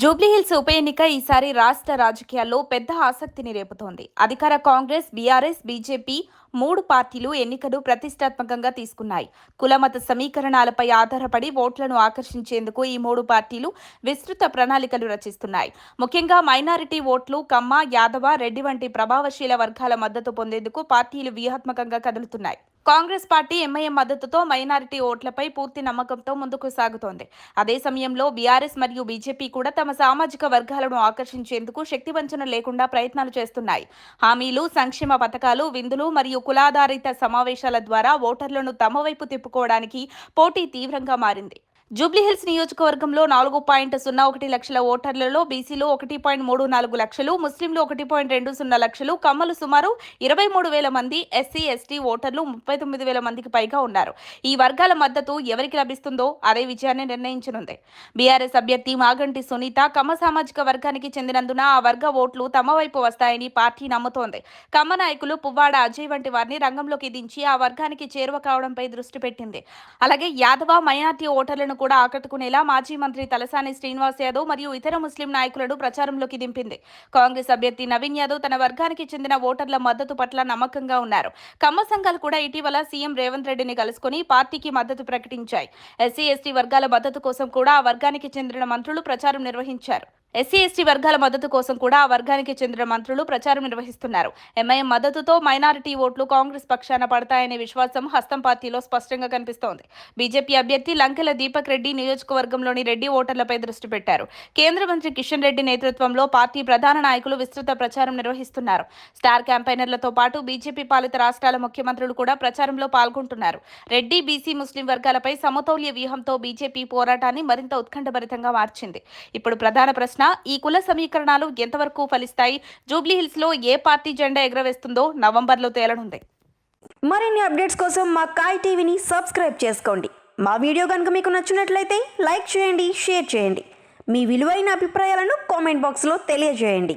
జూబ్లీహిల్స్ ఉప ఎన్నిక ఈసారి రాష్ట్ర రాజకీయాల్లో పెద్ద ఆసక్తిని రేపుతోంది. అధికార కాంగ్రెస్, బీఆర్ఎస్, బీజేపీ మూడు పార్టీలు ఎన్నికను ప్రతిష్టాత్మకంగా తీసుకున్నాయి. కులమత సమీకరణాలపై ఆధారపడి ఓట్లను ఆకర్షించేందుకు ఈ మూడు పార్టీలు విస్తృత ప్రణాళికలు రచిస్తున్నాయి. ముఖ్యంగా మైనారిటీ ఓట్లు, కమ్మ, యాదవ, రెడ్డి వంటి ప్రభావశీల వర్గాల మద్దతు పొందేందుకు పార్టీలు వ్యూహాత్మకంగా కదులుతున్నాయి. కాంగ్రెస్ పార్టీ ఎంఐఎం మద్దతుతో మైనారిటీ ఓట్లపై పూర్తి నమ్మకంతో ముందుకు సాగుతోంది. అదే సమయంలో బీఆర్ఎస్ మరియు బీజేపీ కూడా తమ సామాజిక వర్గాలను ఆకర్షించేందుకు శక్తివంచన లేకుండా ప్రయత్నాలు చేస్తున్నాయి. హామీలు, సంక్షేమ పథకాలు, విందులు మరియు కులాధారిత సమావేశాల ద్వారా ఓటర్లను తమ వైపు తిప్పుకోవడానికి పోటీ తీవ్రంగా మారింది. జూబ్లీహిల్స్ నియోజకవర్గంలో 4.01 లక్షల ఓటర్లలో బీసీలు 1.34 లక్షలు, ముస్లింలు 1.20 లక్షలు, కమ్మలు సుమారు 23,000 మంది, ఎస్సీ, ఎస్టీ ఓటర్లు 39,000 మందికి పైగా ఉన్నారు. ఈ వర్గాల మద్దతు ఎవరికి లభిస్తుందో అదే విజయాన్ని నిర్ణయించనుంది. బీఆర్ఎస్ అభ్యర్థి మాగంటి సునీత కమ్మ సామాజిక వర్గానికి చెందినందున ఆ వర్గ ఓట్లు తమ వైపు వస్తాయని పార్టీ నమ్ముతోంది. కమ్మ నాయకులు పువ్వాడ అజయ్ వంటి వారిని రంగంలోకి దించి ఆ వర్గానికి చేరువ కావడంపై దృష్టి పెట్టింది. అలాగే యాదవ, మైనార్టీ ఓటర్లను కూడా ఆకట్టుకునేలా మాజీ మంత్రి తలసాని శ్రీనివాస్ యాదవ్ మరియు ఇతర ముస్లిం నాయకులను ప్రచారంలోకి దింపింది. కాంగ్రెస్ అభ్యర్థి నవీన్ యాదవ్ తన వర్గానికి చెందిన ఓటర్ల మద్దతు పట్ల నమ్మకంగా ఉన్నారు. కమ్మ సంఘాలు కూడా ఇటీవల సీఎం రేవంత్ రెడ్డిని కలుసుకుని పార్టీకి మద్దతు ప్రకటించాయి. ఎస్సీ, ఎస్టీ వర్గాల మద్దతు కోసం కూడా ఆ వర్గానికి చెందిన మంత్రులు ప్రచారం నిర్వహించారు. ఎస్సీ, ఎస్టీ వర్గాల మద్దతు కోసం కూడా ఆ వర్గానికి చెందిన మంత్రులు ప్రచారం నిర్వహిస్తున్నారు. ఎంఐఎం మద్దతుతో మైనారిటీ ఓట్లు కాంగ్రెస్ పక్షాన పడతాయనే విశ్వాసం హస్తం పార్టీలో స్పష్టంగా కనిపిస్తోంది. బీజేపీ అభ్యర్థి లంకెల దీపక్ రెడ్డి నియోజకవర్గంలోని రెడ్డి ఓటర్లపై దృష్టి పెట్టారు. కేంద్ర మంత్రి కిషన్ రెడ్డి నేతృత్వంలో పార్టీ ప్రధాన నాయకులు విస్తృత ప్రచారం నిర్వహిస్తున్నారు. స్టార్ క్యాంపెయినర్లతో పాటు బీజేపీ పాలిత రాష్ట్రాల ముఖ్యమంత్రులు కూడా ప్రచారంలో పాల్గొంటున్నారు. రెడ్డి, బీసీ, ముస్లిం వర్గాలపై సమతౌల్య వ్యూహంతో బీజేపీ పోరాటాన్ని మరింత ఉత్కంఠభరితంగా మార్చింది. ఇప్పుడు ప్రధాన ప్రశ్న, ఈ కుల సమీకరణాలు ఎంతవరకు ఫలిస్తాయి? జూబ్లీహిల్స్ లో ఏ పార్టీ జెండా ఎగరవేస్తుందో నవంబర్లో తేలనుంది. మరిన్ని అప్డేట్స్ కోసం మా కాయ్ టీవీని సబ్స్క్రైబ్ చేసుకోండి. మా వీడియో కనుక మీకు నచ్చినట్లయితే లైక్ చేయండి, షేర్ చేయండి. మీ విలువైన అభిప్రాయాలను కామెంట్ బాక్స్లో తెలియజేయండి.